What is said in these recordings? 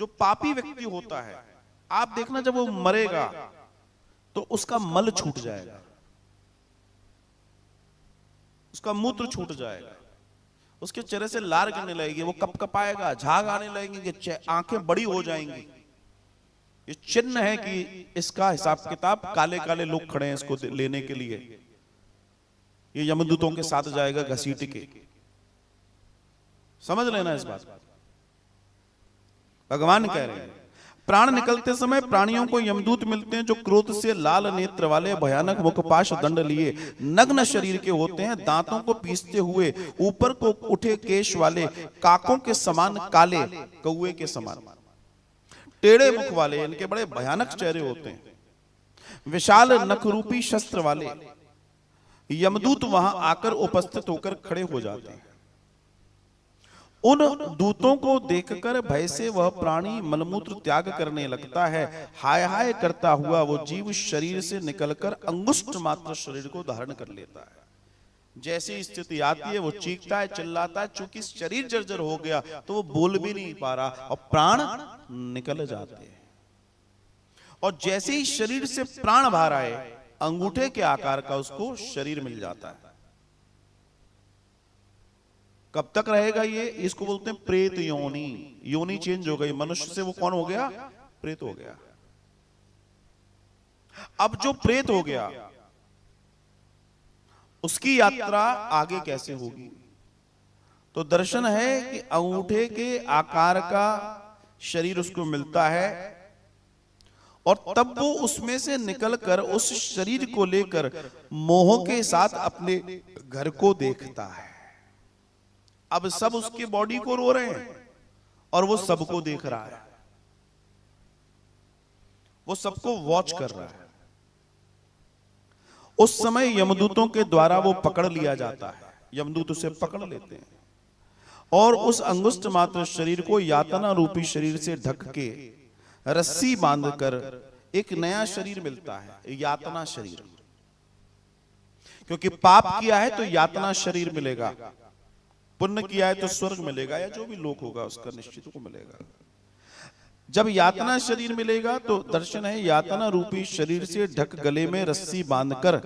जो पापी व्यक्ति होता है, आप देखना जब वो मरेगा तो उसका मल छूट जाएगा, उसका मूत्र छूट जाएगा, उसके चेहरे से लार गिरने लगेगी, वो कपकपाएगा, झाग आने लगेंगे, आंखें बड़ी हो जाएंगी। ये चिन्ह है कि इसका हिसाब किताब, काले काले लोग खड़े हैं इसको लेने के लिए, ये यमदूतों के साथ जाएगा घसीट के। समझ लेना इस बात। भगवान कह रहे हैं प्राण निकलते समय प्राणियों को यमदूत मिलते हैं जो क्रोध से लाल नेत्र वाले, भयानक मुखपाश दंड लिए, नग्न शरीर के होते हैं, दांतों को पीसते हुए, ऊपर को उठे केश वाले, काकों के समान काले, कौए के समान, टेढ़े मुख वाले, इनके बड़े भयानक चेहरे होते हैं, विशाल नखरूपी शस्त्र वाले। यमदूत वहां आकर उपस्थित होकर खड़े हो जाते हैं। उन दूतों को देखकर भय से वह प्राणी मलमूत्र त्याग करने लगता है। हाय हाय करता हुआ वो जीव शरीर से निकलकर अंगुष्ठ मात्र शरीर को धारण कर लेता है। जैसी स्थिति आती है वो चीखता है, चिल्लाता है, चूंकि शरीर जर्जर हो गया तो वो बोल भी नहीं पा रहा और प्राण निकल जाते हैं। और जैसे ही शरीर से प्राण बाहर आए, अंगूठे के आकार का उसको शरीर मिल जाता है। कब तक रहेगा ये? इसको बोलते हैं प्रेत योनि। योनि चेंज हो गई, मनुष्य से वो कौन हो गया? प्रेत हो गया। अब जो प्रेत हो गया उसकी यात्रा आगे कैसे होगी? तो दर्शन है कि अंगूठे के आकार का शरीर उसको मिलता है और तब वो उसमें से निकलकर उस शरीर को लेकर मोह के साथ अपने घर को देखता है। अब सब उसकी बॉडी को रो रहे हैं और वो सबको देख रहा है, वो सबको वॉच कर रहा है। उस समय यमदूतों के द्वारा वो पकड़ लिया जाता है। यमदूत उसे पकड़ लेते हैं और उस अंगुष्ठ मात्र शरीर को यातना रूपी शरीर से ढक के रस्सी बांधकर एक नया शरीर मिलता है, यातना शरीर। क्योंकि पाप किया है तो यातना शरीर मिलेगा, पुण्य किया है तो स्वर्ग मिलेगा, या जो भी लोक होगा उसका निश्चित को मिलेगा। जब यातना शरीर मिलेगा तो दर्शन है यातना रूपी शरीर से ढक गले में रस्सी बांधकर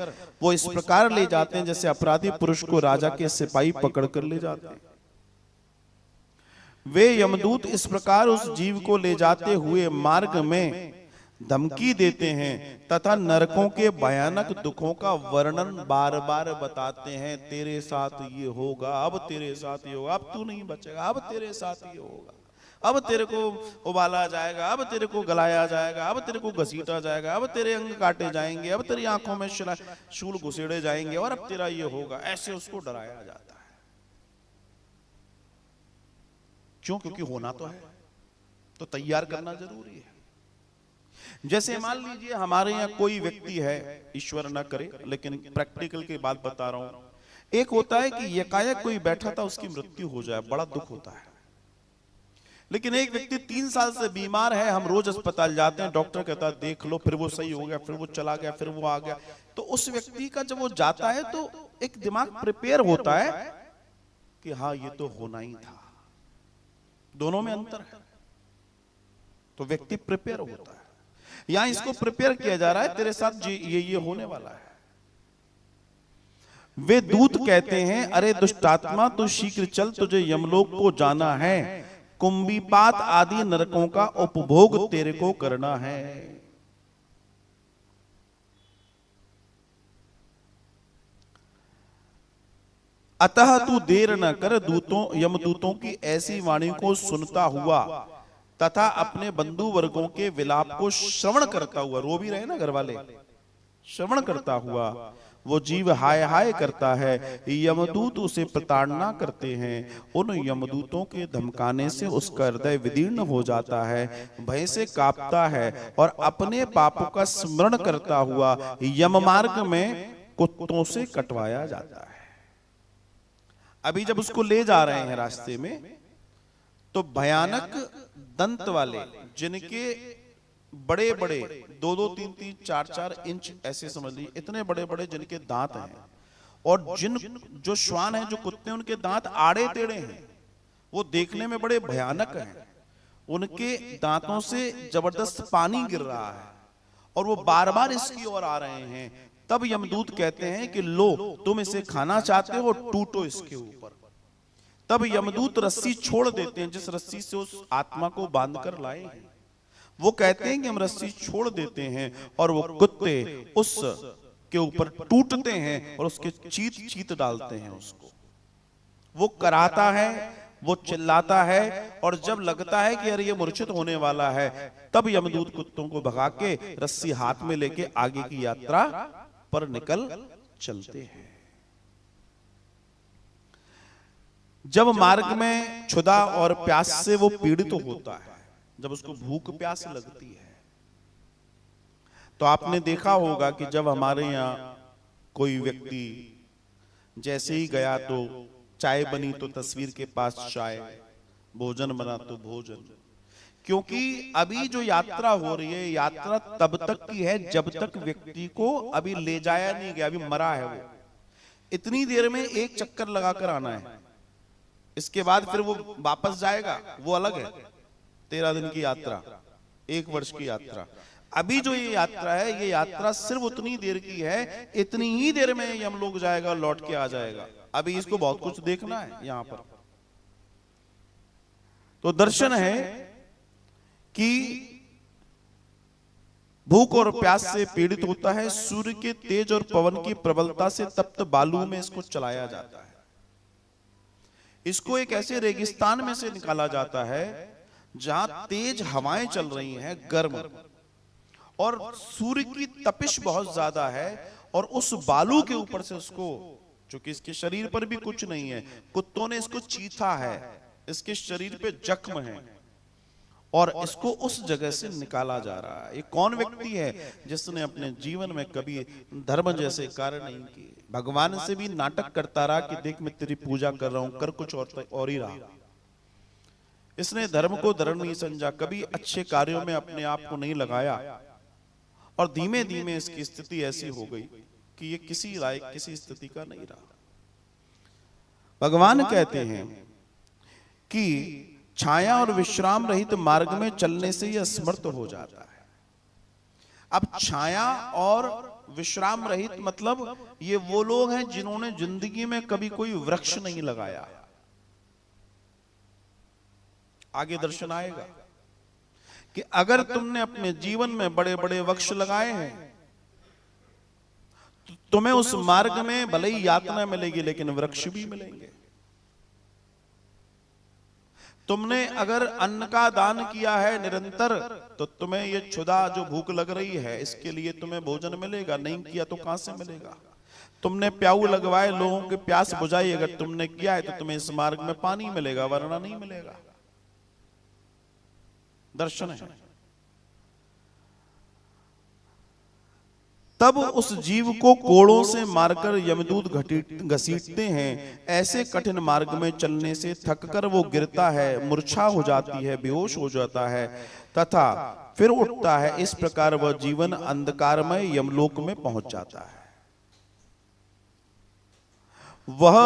वो इस प्रकार ले जाते हैं जैसे अपराधी पुरुष को राजा के सिपाही पकड़कर ले जाते हैं। वे यमदूत इस प्रकार उस जीव को ले जाते हुए मार्ग में धमकी देते हैं तथा नरकों के भयानक दुखों का वर्णन बार बार बताते हैं। तेरे साथ ये होगा, अब तेरे साथ ये होगा, अब तू नहीं बचेगा, अब तेरे साथ ये होगा, अब तेरे को उबाला जाएगा, अब तेरे को गलाया जाएगा, अब तेरे को घसीटा जाएगा, अब तेरे अंग काटे जाएंगे, अब तेरी आंखों में शूल घुसेड़े जाएंगे और अब तेरा ये होगा। ऐसे उसको डराया जाता है। क्यों? क्योंकि होना तो है, तो तैयार करना जरूरी है। जैसे मान लीजिए हमारे यहाँ कोई व्यक्ति है, ईश्वर ना करे लेकिन प्रैक्टिकल की बात बता रहा हूं। एक होता है कि एकाएक कोई बैठा था उसकी मृत्यु हो जाए, बड़ा दुख होता है। लेकिन एक व्यक्ति 3 साल से बीमार है, हम रोज अस्पताल जाते हैं, डॉक्टर कहता है देख लो, फिर वो सही हो गया, फिर वो चला गया, फिर वो आ गया। तो उस व्यक्ति का जब वो जाता है तो एक दिमाग प्रिपेयर होता है कि हाँ ये तो होना ही था। दोनों में अंतर है। तो व्यक्ति प्रिपेयर होता है। यहां इसको प्रिपेयर किया जा रहा है, तेरे साथ ये होने वाला है। वे दूत कहते हैं अरे दुष्टात्मा तू शीघ्र चल, तुझे यमलोक को जाना है, कुंभीपात आदि नरकों का उपभोग तेरे को करना है। अतः तू देर न कर, यमदूतों की ऐसी वाणी को सुनता हुआ तथा अपने बंधु वर्गों के विलाप को श्रवण करता हुआ, रो भी रहे ना घर वाले, श्रवण करता हुआ वो जीव हाय हाय करता है। यमदूत उसे प्रताड़ना करते हैं। उन यमदूतों के धमकाने से उसका हृदय विदीर्ण हो जाता है, भय से कांपता है और अपने पापों का स्मरण करता हुआ यम मार्ग में कुत्तों से कटवाया जाता है। अभी जब उसको ले जा रहे हैं रास्ते में तो भयानक दंत वाले, जिनके बड़े बड़े 2-2, 3-3, 4-4 इंच, ऐसे समझ लीजिए इतने बड़े बड़े जिनके दांत हैं, और जो श्वान हैं, जो कुत्ते, उनके दांत आड़े टेढ़े हैं, वो देखने में बड़े भयानक हैं। उनके दांतों से जबरदस्त पानी गिर रहा है और वो बार बार इसकी ओर आ रहे हैं। तब यमदूत कहते हैं कि लो, तुम इसे खाना चाहते हो, टूटो इसके ऊपर। तब यमदूत रस्सी छोड़ देते हैं जिस रस्सी से उस आत्मा को बांधकर लाए हैं। वो कहते हैं कि हम रस्सी छोड़ देते हैं और वो कुत्ते उस के ऊपर टूटते हैं और उसके चीत चीत डालते हैं उसको। वो कराता है, वो चिल्लाता है, और जब लगता है कि यार ये मूर्छित होने वाला है, तब यमदूत कुत्तों को भगा के रस्सी हाथ में लेके आगे की यात्रा पर निकल चलते हैं। जब मार्ग में क्षुधा और प्यास से वो पीड़ित होता है, जब उसको भूख प्यास लगती है, तो आपने देखा होगा कि जब हमारे यहाँ कोई व्यक्ति जैसे ही गया तो चाय बनी तो तस्वीर के पास चाय, भोजन बना तो भोजन। क्योंकि अभी जो यात्रा हो रही है, यात्रा तब तक की है जब तक व्यक्ति को अभी ले जाया नहीं गया, अभी मरा है वो। इतनी देर में एक चक्कर लगाकर आना है, इसके बाद फिर वो वापस जाएगा, वो अलग है। 13 दिन की यात्रा, 1 वर्ष की यात्रा। अभी जो ये यात्रा है, ये यात्रा सिर्फ उतनी देर की है, इतनी ही देर में हम लोग जाएगा, लौट के आ जाएगा। अभी इसको बहुत कुछ देखना है यहां पर। तो दर्शन है कि भूख और प्यास से पीड़ित होता है, सूर्य के तेज और पवन की प्रबलता से तप्त बालू में इसको चलाया जाता है। इसको एक ऐसे रेगिस्तान में से निकाला जाता है जहां तेज हवाएं चल रही हैं, गर्म, और सूर्य की तपिश बहुत ज्यादा है, और उस बालू के ऊपर से उसको, चूंकि इसके शरीर पर भी कुछ नहीं है, कुत्तों ने इसको चीथा है, इसके शरीर पे जख्म है, और इसको उस जगह से निकाला जा रहा है। ये कौन व्यक्ति है जिसने अपने जीवन में कभी धर्म जैसे कार्य नहीं किए, भगवान से भी नाटक करता रहा कि देख मैं तेरी पूजा कर रहा हूं, कर कुछ और ही रहा। इसने धर्म को धर्म नहीं समझा, कभी अच्छे कार्यों में अपने आप को नहीं लगाया, और धीमे धीमे इसकी स्थिति ऐसी हो गई कि ये किसी लायक, किसी स्थिति का नहीं रहा। भगवान कहते हैं कि छाया और विश्राम रहित मार्ग में चलने से यह असमर्थ हो जाता है। अब छाया और विश्राम रहित मतलब ये वो लोग हैं जिन्होंने जिंदगी में कभी कोई वृक्ष नहीं लगाया। आगे दर्शन आएगा कि अगर तुमने अपने जीवन में बड़े बड़े वृक्ष लगाए हैं तो तुम्हें उस मार्ग में भले ही यातना मिलेगी, लेकिन वृक्ष भी मिलेंगे। तुमने अगर अन्न का दान किया है निरंतर, तो तुम्हें ये क्षुधा जो भूख लग रही है, इसके लिए तुम्हें भोजन मिलेगा, नहीं किया तो कहां से मिलेगा। तुमने प्याऊ लगवाए, लोगों की प्यास बुझाई, अगर तुमने किया है तो तुम्हें इस मार्ग में पानी मिलेगा, वरना नहीं मिलेगा। दर्शन है। तब उस जीव को कोड़ों से मारकर यमदूत घसीटते हैं। ऐसे कठिन मार्ग में चलने से थककर वो गिरता है, मूर्छा हो जाती है, बेहोश हो जाता है तथा फिर उठता है। इस प्रकार वह जीवन अंधकारमय यमलोक में पहुंच जाता है। वह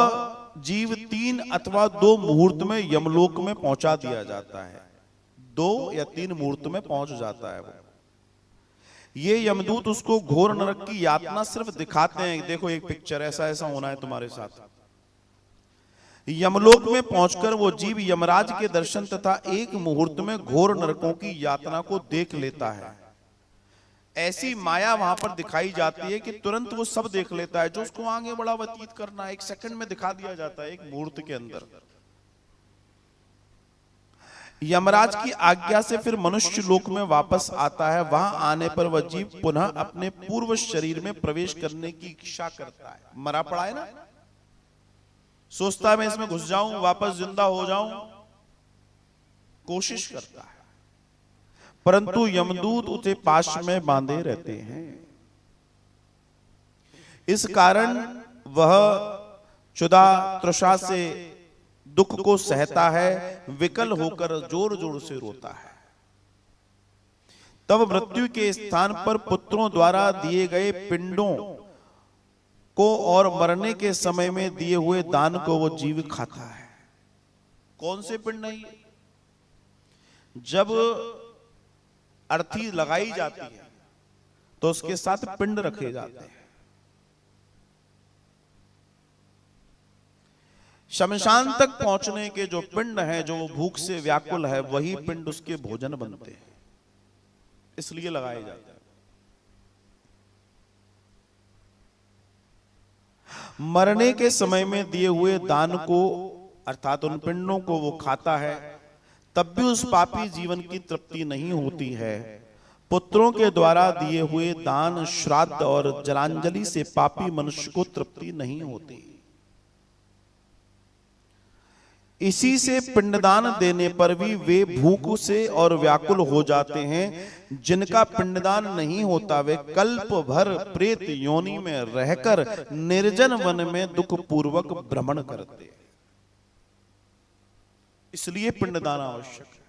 जीव 3 अथवा 2 मुहूर्त में यमलोक में पहुंचा दिया जाता है। 2 या 3 मुहूर्त में पहुंच जाता है वो। ये यमदूत उसको घोर नरक की यातना सिर्फ दिखाते हैं, देखो एक पिक्चर, ऐसा ऐसा होना है तुम्हारे साथ। यमलोक में पहुंचकर वो जीव यमराज के दर्शन तथा एक मुहूर्त में घोर नरकों की यातना को देख लेता है। ऐसी माया वहां पर दिखाई जाती है कि तुरंत वो सब देख लेता है जो उसको आगे बड़ा व्यतीत करना है, 1 सेकंड में दिखा दिया जाता है, 1 मुहूर्त के अंदर। यमराज की आज्ञा से फिर मनुष्य लोक में वापस आता है। वहां आने पर वह जीव पुनः अपने पूर्व शरीर में प्रवेश करने की इच्छा करता है। मरा पड़ा है ना, सोचता है मैं इसमें घुस जाऊं, वापस जिंदा हो जाऊं, कोशिश करता है, परंतु यमदूत उसे पाश में बांधे रहते हैं। इस कारण वह क्षुधा तृषा से दुख को सहता है, विकल होकर जोर जोर से रोता है। तब मृत्यु के स्थान पर पुत्रों द्वारा दिए गए पिंडों को और मरने के समय में दिए हुए दान को वो जीव खाता है। कौन से पिंड नहीं? जब अर्थी लगाई जाती है तो उसके साथ पिंड रखे जाते हैं। शमशान तक पहुंचने के जो पिंड हैं, जो भूख से व्याकुल है, वही पिंड उसके भोजन बनते हैं, इसलिए लगाए जाते हैं। मरने के समय में दिए हुए दान को, अर्थात उन पिंडों को वो खाता है, तब भी उस पापी जीवन की तृप्ति नहीं होती है। पुत्रों के द्वारा दिए हुए दान, श्राद्ध और जलांजलि से पापी मनुष्य को तृप्ति नहीं होती। इसी से पिंडदान देने पर भी वे भूख से और व्याकुल हो जाते हैं। जिनका पिंडदान नहीं होता वे कल्प भर प्रेत योनि में रहकर निर्जन वन में दुख पूर्वक भ्रमण करते हैं। इसलिए पिंडदान आवश्यक है।